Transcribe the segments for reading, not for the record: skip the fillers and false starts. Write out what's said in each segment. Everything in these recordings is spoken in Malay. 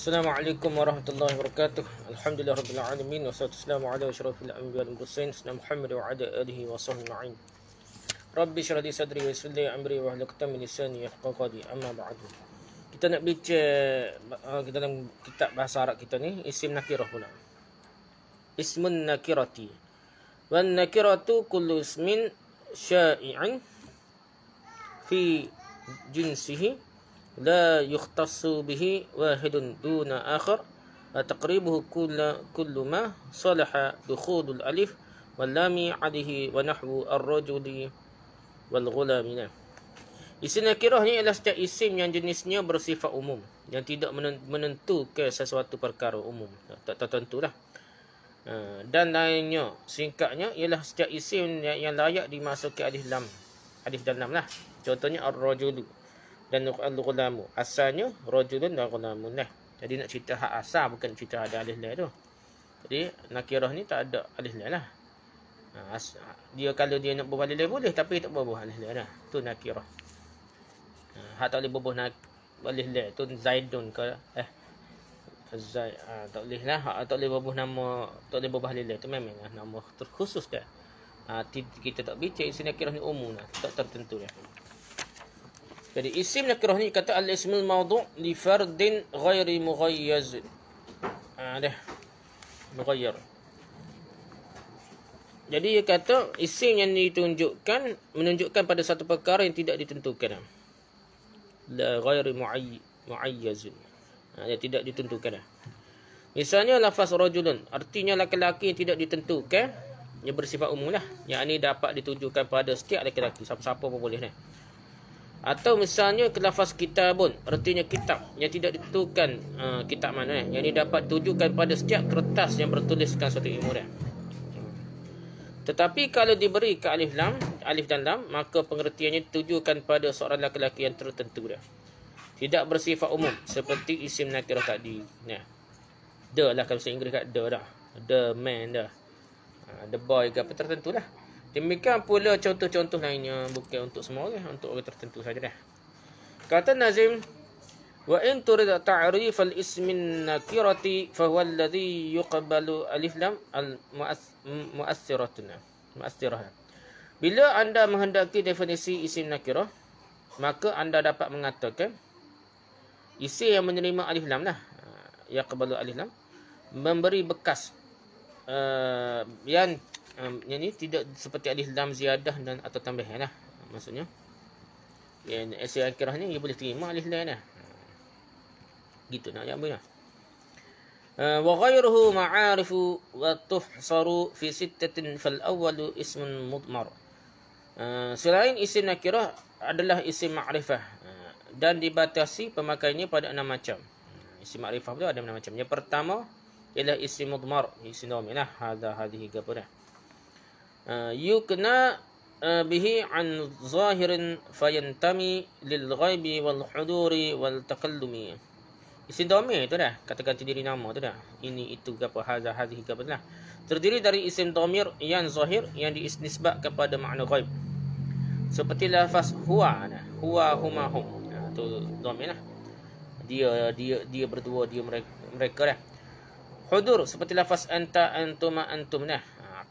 Assalamualaikum warahmatullahi wabarakatuh. Alhamdulillah rabbil alamin wassalatu wassalamu ala asyrafil anbiya'i wal mursalin sayyidina Muhammad wa ala alihi wa sahbihi ma'in. Rabbi shrah li sadri wa yassir li amri wa hlul 'uqdatam min lisani yafqahu qawli. Amma ba'du. Kita nak bincang dalam kitab bahasa Arab kita ni isim nakirah pula. Ismun nakirati. Wan nakiratu kullu ismin sya'i'in fi jinsihi لا يختص به واحد دون آخر وتقريبه كل ما صلح دخول الألف واللام عليه ونحو الرجل والغلام. Isim nakirah ni adalah setiap isim yang jenisnya bersifat umum, yang tidak menentukan sesuatu perkara umum, tak tertentu lah. Dan lainnya, singkatnya, ialah setiap isim yang layak dimasuki alif dan lam lah. Contohnya ar-rajulu dan al-ghulamu. Asalnya rajulun dan ghulamun lah. Jadi nak cerita hak asal, bukan cerita ada alif lam tu. Jadi nakirah ni tak ada alif lam lah. Dia kalau dia nak berbuah alif lam boleh, tapi tak berbuah alif lam lah. Tu nakirah. Hak tak boleh berbuah alif lam tu Zaidun ke Zaid, tak boleh lah. Hak tak boleh berbuah nama, tak boleh berbuah alif lam tu memang lah nama terkhusus dah. Kita tak bincang isim nakirah ni umum lah, tak tertentu dah. Jadi isim nakirah ni kata al-ismul mawdu' li fardin ghairi mughayyaz. Dah. Mughayyar. Jadi dia kata isim yang menunjukkan pada satu perkara yang tidak ditentukan. La ghairi muayyaz. Dia tidak ditentukan. Misalnya lafaz rajulun, artinya laki-laki yang tidak ditentukan, yang bersifat umum lah. Yang ini dapat ditujukan pada setiap laki-laki, siapa-siapa pun boleh ni. Atau misalnya lafaz kitabun, artinya kitab yang tidak ditentukan kitab mana yang ini dapat tujukan pada setiap kertas yang bertuliskan suatu ilmu dah. Tetapi kalau diberi ke alif dan lam, maka pengertiannya ditujukan pada seorang lelaki yang tertentu dah. Tidak bersifat umum seperti isim nakirah tadi. Nah. The lah kalau bahasa Inggeris kat the dah. The man dah. The boy ke apa tertentu lah. Demikian pula contoh-contoh lainnya, bukan untuk semua orang, untuk orang tertentu saja dah. Kata Nazim, wa in turid ta'rif al-ismin nakirati fa huwa alladhi yuqbalu alif lam al-mu'assiratuna. Bila anda menghendaki definisi isim nakirah, maka anda dapat mengatakan isim yang menerima alif lam lah, yaqbalu alif lam, memberi bekas yang ini tidak seperti alif lam ziyadah dan atau tambahan lah. Maksudnya yang isim nakirah ni dia boleh terima alif lam lah. Gitu nak yang benar. Wa ghayruhu ma'arifu wa tuhsaru fi sittatin fal awwalu ismun mudmar. Selain isim nakirah adalah isim ma'rifah dan dibatasi pemakaiannya pada 6 macam. Isim ma'rifah tu ada 6 macam. Yang pertama ialah isim mudmar, isim dhamir lah. Hadhihi gapo dah. Yukna bihi an zahirin fayantami lil ghaibi wal huduri wal takallumi. Isim dhamir tu dah, katakan diri nama tu dah. Ini itu gapo hadhihi gapo lah. Terdiri dari isim dhamir yang zahir yang dinisbahkan kepada makna ghaib. Seperti lafaz huwa nah. Huwa huma hum. Tu dhamir lah. Dia berdua, dia mereka dah. Hudur seperti lafaz anta antuma antum nah.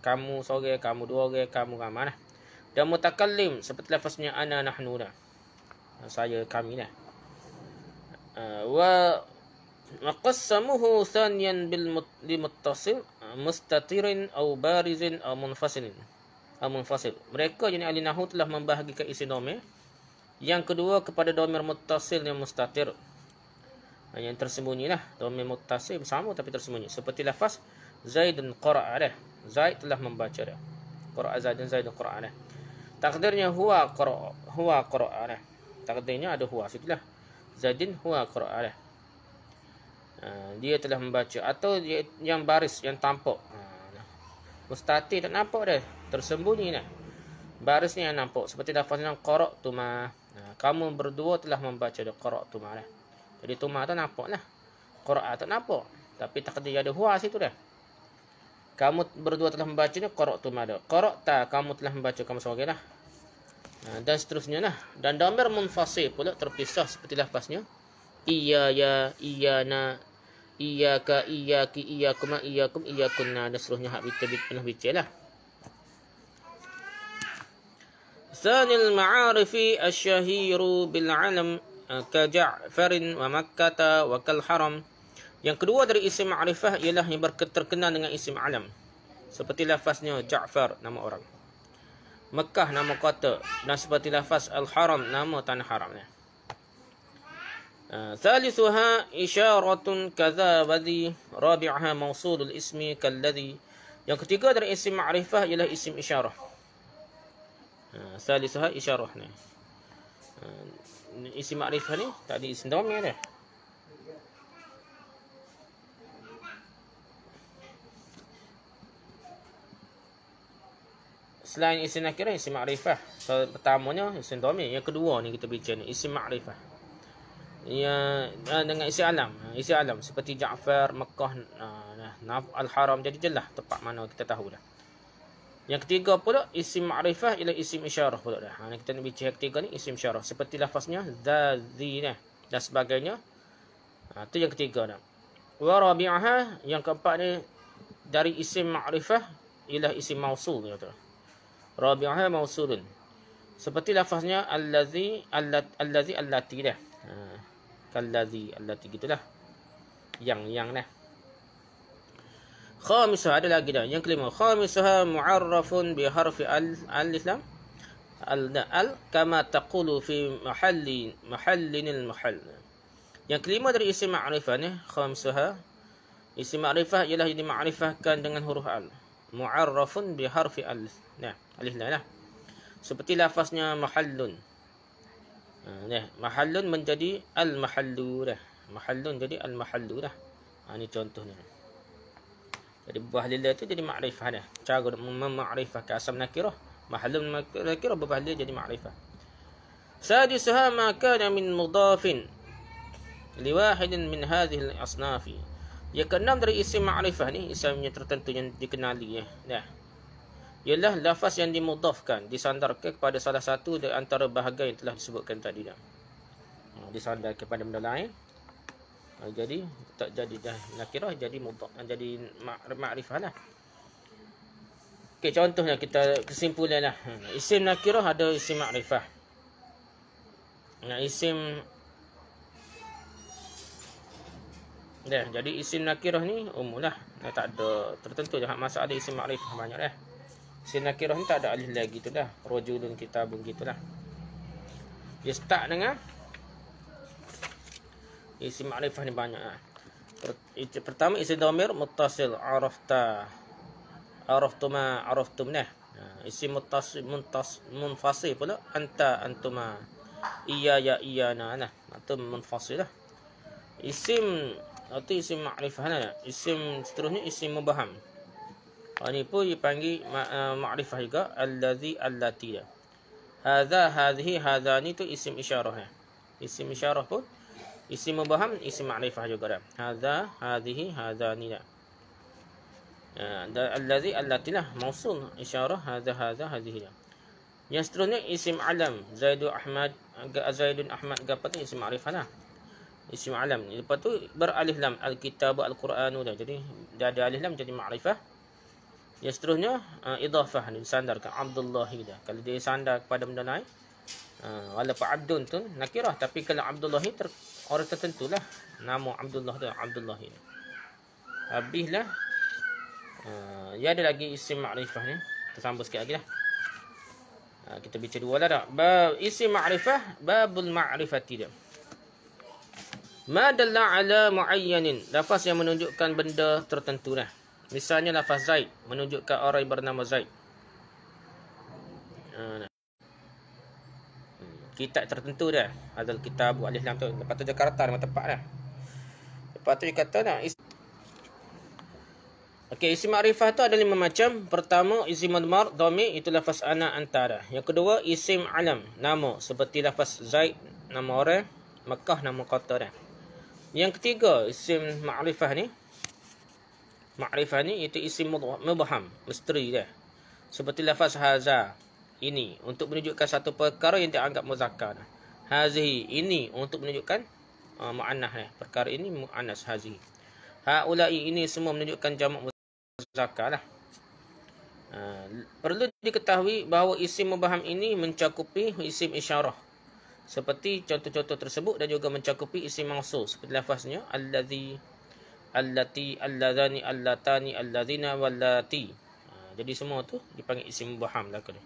Kamu seorang, kamu dua orang, kamu ramai lah. Dan mutakallim seperti lafaznya ana nahnu dah. Saya, kami lah. Wa maqassamuhu thaniyan bil muttasil mustatirin aw barizin aw munfasilin. Munfasil. Mereka yang ahli nahwu telah membahagikan isim dhamir. Yang kedua kepada dhamir muttasil yang mustatir. Yang tersembunyi lah. Dhamir muttasil sama tapi tersembunyi. Seperti lafaz Zaidun qara'a dah. Zaid telah membaca dah. Qara'a Zaidun qara'a dah. Takdirnya huwa qara'a dah. Takdirnya ada huwa sikitlah. Zaidin huwa qara'a dah. Dia telah membaca. Atau dia, yang baris, yang tampak. Mustatir tak nampak dah. Tersembunyi dah. Baris ni yang nampak. Seperti lafaznya qara'tu ma. Kamu berdua telah membaca dah. Qara'tu ma dah. Jadi tu ma tu nampak lah. Qara'a tak nampak. Tapi takdir ada huwa situ dah. Kamu berdua telah membacanya, qara'tu mada. Qara'ta, kamu telah membaca, kamu seorang lah. Dan seterusnya lah. Dan dhamir munfasil pula terpisah seperti lafaznya. Iya ya, iyana, Iyyaka, iyyaki, iyyakuma, iyyakum, iyyakunna, dan seterusnya hak kita pernah bincanglah. Tsanil ma'arifi asy-syahiru bil 'alam ka Ja'farin wa Makkah wa kal haram. Yang kedua dari isim ma'rifah ialah yang terkenal dengan isim alam. Seperti lafaznya Ja'far, nama orang. Mekah, nama kota. Dan seperti lafaz al-haram, nama tanah haram. Thalithuha isyaratun kadza wadhi, rabi'aha mausulul ismi kalladhi. Yang ketiga dari isim ma'rifah ialah isim isyarah. Thalithuha isyarah ni. Isim ma'rifah ni tak ada isim dhamir dah. Selain isim nakirah, isim ma'rifah. So, pertamanya isim dhamir, yang kedua ni kita bincang ni isim ma'rifah. Ya, dengan isi alam. Isi alam seperti Ja'far, Mekah, Al-Haram, jadi jelas tempat mana kita tahu dah. Yang ketiga pula isim ma'rifah ialah isim isyarah pula dah. Kita nak bincang yang ketiga ni isim isyarah seperti lafaznya dzadzi dan sebagainya. Itu yang ketiga dah. Wa rabi'aha, yang keempat ni dari isim ma'rifah ialah isim mausul kata. Rabi'aha mausulun. Seperti lafaznya allazi allati dah. Kalladzi allati gitulah. Yang dah. Khamisah ada lagi dah. Yang kelima, khamisah mu'arrafun bi harfi alif lam al kama taqulu fi mahallinil mahall. Yang kelima dari isim ma'rifah ni, khamisah isim ma'rifah ialah yang dimakrifahkan dengan huruf al. Mu'arrafun bi harfi alif. Nah, alif lam lah. Seperti lafaznya mahallun. Mahallun menjadi al-mahallu dah. Mahallun jadi al-mahallu dah. Ini contohnya. Jadi buah lillah itu jadi ma'rifah dah. Cara memakrifahkan asam nakirah. Mahallun nakirah buah lillah jadi ma'rifah. Sadisuha ma kana min mudafin liwahidin min hadhihi al-asnafi. Yang keenam dari isim ma'rifah ni, isimnya tertentu yang dikenali dah. Ialah lafaz yang dimudafkan, disandarkan kepada salah satu dari antara bahagian yang telah disebutkan tadi dah. Disandar kepada benda lain. Jadi tak jadi dah nakirah, jadi mudhaf, jadi ma'rifah lah. Okey, contohnya kita kesimpulanlah. Isim nakirah ada isim ma'rifah. Isim dah, jadi isim nakirah ni umum lah. Tak ada tertentu je. Masa ada isim ma'rifah banyak dah. Isim nakirah ni tak ada alif lagi tu dah. Rajulun, kitabun gitulah. Dia start dengan isim ma'rifah ni banyak lah. Pertama isim dhamir muttasil, arafta, araftuma, araftumnah. Isim muttasil munfasil pula anta, antuma, iya ya iyana nah. Itu munfasil lah. Isim atau isim ma'rifah lah. Isim seterusnya isim mubaham. Ini pun dipanggil ma'rifah juga. Allazi, allati dah. Hadha, hadhihi, hadhani tu isim isyarah. Isim isyarah pun isim mubaham, isim ma'rifah juga dah. Hadha, hadhihi, hadhani dah. Allazi, allati lah. Mausul, isyarah, hadha, hadhihi dah. Yang seterusnya isim alam. Zaidun Ahmad, gapa tu isim ma'rifah lah. Isim alam. Lepas tu beralif lam. Al-kitab, al-Quranu dah. Jadi dia ada alif lam jadi ma'rifah. Yang seterusnya idhafah ni disandarkan Abdullahi dah. Kalau dia sandar kepada benda lain, walaupun Abdun tu nakirah, tapi kalau Abdullahi orang tertentu lah. Nama Abdullah tu Abdullahi. Habislah. Ya ada lagi isim ma'rifah ni. Kita sambung sikit lagi lah. Kita baca dua lah dah. Isim ma'rifah, babul ma'rifati dah. Ma dalla ala muayyanin, lafaz yang menunjukkan benda tertentu dah. Misalnya lafaz Zaid menunjukkan orang yang bernama Zaid. Kitab tertentu dah. Adal kitab alif lam tu. Lepas tu Jakarta nama tempat dah. Lepas tu dia kata dah. Okey, isim ma'rifah tu ada 5 macam. Pertama, isim mudmar, dhamir, itu lafaz ana, anta dah. Yang kedua, isim alam, nama, seperti lafaz Zaid, nama orang, Mekah, nama kota dah. Yang ketiga, isim ma'rifah ni. Ma'rifah ni itu isim mubham, misteri dah. Seperti lafaz haza, ini, untuk menunjukkan satu perkara yang dianggap muzakkar. Hazihi, ini untuk menunjukkan mu'annah dah. Perkara ini mu'annas hazihi. Haulai ini semua menunjukkan jamak muzakkar lah. Perlu diketahui bahawa isim mubaham ini mencakupi isim isyarah. Seperti contoh-contoh tersebut dan juga mencakupi isim mausul seperti lafaznya allazi, allati, alladzani, allatani, alladzina, wallati. Jadi semua tu dipanggil isim mubaham lah kena.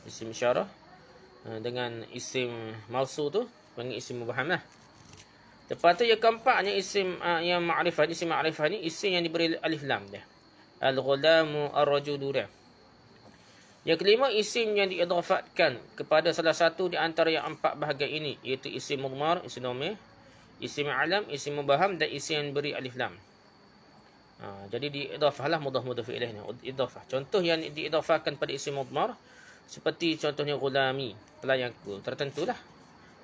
Isim isyarah dengan isim mausul tu panggil isim mubaham lah. Lepas tu yang keempatnya isim yang ma'rifah. Isim ma'rifah ni isim yang diberi alif lam dia. Al-ghulamu ar-rajulu dia. Yang kelima, isim yang diidhafatkan kepada salah satu di antara yang empat bahagian ini, iaitu isim mudmar, isim dhamir, isim alam, isim mubaham dan isim yang beri alif lam. Jadi diidhafahlah mudhaf ilaih ni, idhafah. Contoh yang diidhafahkan pada isim mudmar seperti contohnya ghulami, pelayanku. Tertentulah.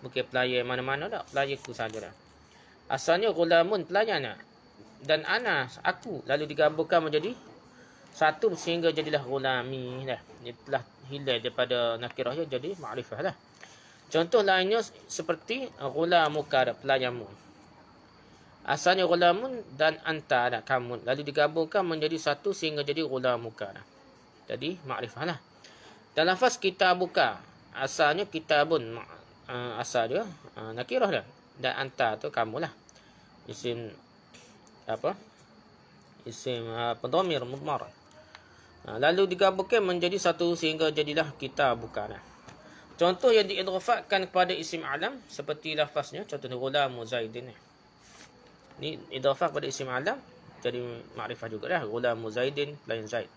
Bukan pelayan mana-mana dah, pelayanku sajalah. Asalnya ghulamun, pelayan. Dan ana, aku, lalu digabungkan menjadi satu sehingga jadilah ghulami dah. Dia telah hilang daripada nakirahnya jadi ma'rifah lah. Contoh lainnya seperti ghulamuka, pelayanmu. Asalnya ghulamun dan anta, kamu, lalu digabungkan menjadi satu sehingga jadi ghulamuka. Jadi ma'rifah lah. Dan lafaz kitabuka, asalnya kitabun, asal dia nakirah dah. Dan anta tu kamu lah. Isim isim dhamir mudmar. Lalu digabungkan menjadi satu sehingga jadilah kita bukan. Contoh yang diidhafatkan kepada isim alam seperti lafaznya, contohnya ghulamu zaidin. Ni idhafah kepada isim alam jadi makrifah jugalah. Ghulamu zaidin, pelayan zaid.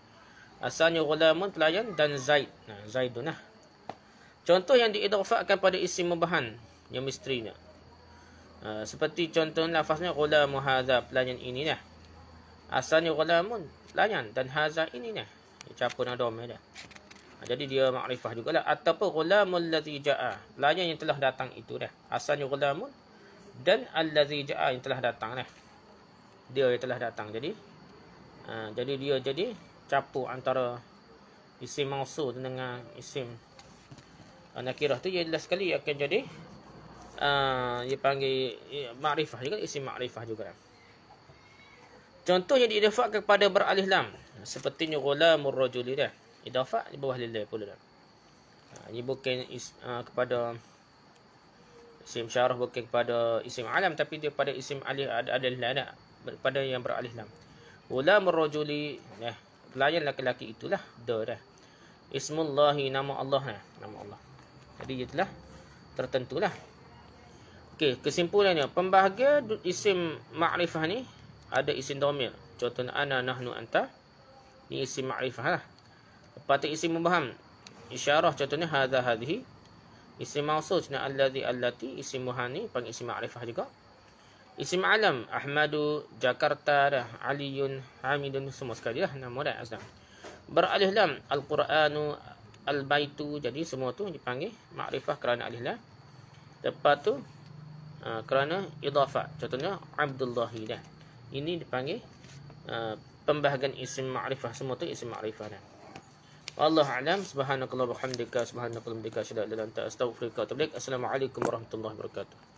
Asalnya ghulamun, pelayan, dan zaid. Zaidun lah. Contoh yang diidhafatkan pada isim mubahan yang misterinya. Seperti contoh lafaznya ghulamu hadza, pelayan ini lah. Asalnya ghulamun, pelayan, dan hadza ini lah. Campur dengan dhamir dah. Jadi dia makrifah jugalah. Ataupun ghulamul ladzi jaa, pelayan yang telah datang itu dah. Asalnya ghulamun dan allazi jaa, yang telah datang lah. Dia yang telah datang. Jadi dia jadi campur antara isim mausul dengan isim nakirah tu. Ia jelas sekali akan jadi dia panggil makrifah juga, isim makrifah juga. Contoh yang diidhafat kepada beralih lam sepertinya ghulamur rajuli dah. Idhafat di bawah lillah pula dah. Ini bukan kepada isim syarah, bukan kepada isim alam, tapi dia pada isim alih ada lam, pada yang beralih lam. Ghulamur rajuli, pelayan laki-laki itulah dah. Ismullahi, nama Allah, nama Allah. Jadi dia telah tertentulah. Okey, kesimpulannya, pembahagian isim ma'rifah ni ada isim dhamir. Contohnya ana, nahnu, anta. Ni isim ma'rifah lah. Lepas tu isim mubaham, isyarah, contohnya hadza, hadhihi. Isim mausul, contohnya alladhi, allati. Isim muhani, panggil isim ma'rifah juga. Isim alam, Ahmadu, Jakarta, Aliyun, Hamidun, semua sekali lah nama dah asal. Beralih lam, Al-Quranu, Al-Baitu. Jadi semua tu dipanggil ma'rifah kerana alih lam. Lepas tu kerana idhafat, contohnya Abdullahi dah. Ini dipanggil pembahagian isim ma'rifah. Semua tu isim ma'rifah dah. Wallahu a'lam. Subhanakallah wa bihamdika, subhanakallah wa bihamdika, asyhadu an la ilaha illa anta, astaghfiruka wa atubu ilaik. Assalamualaikum warahmatullahi wabarakatuh.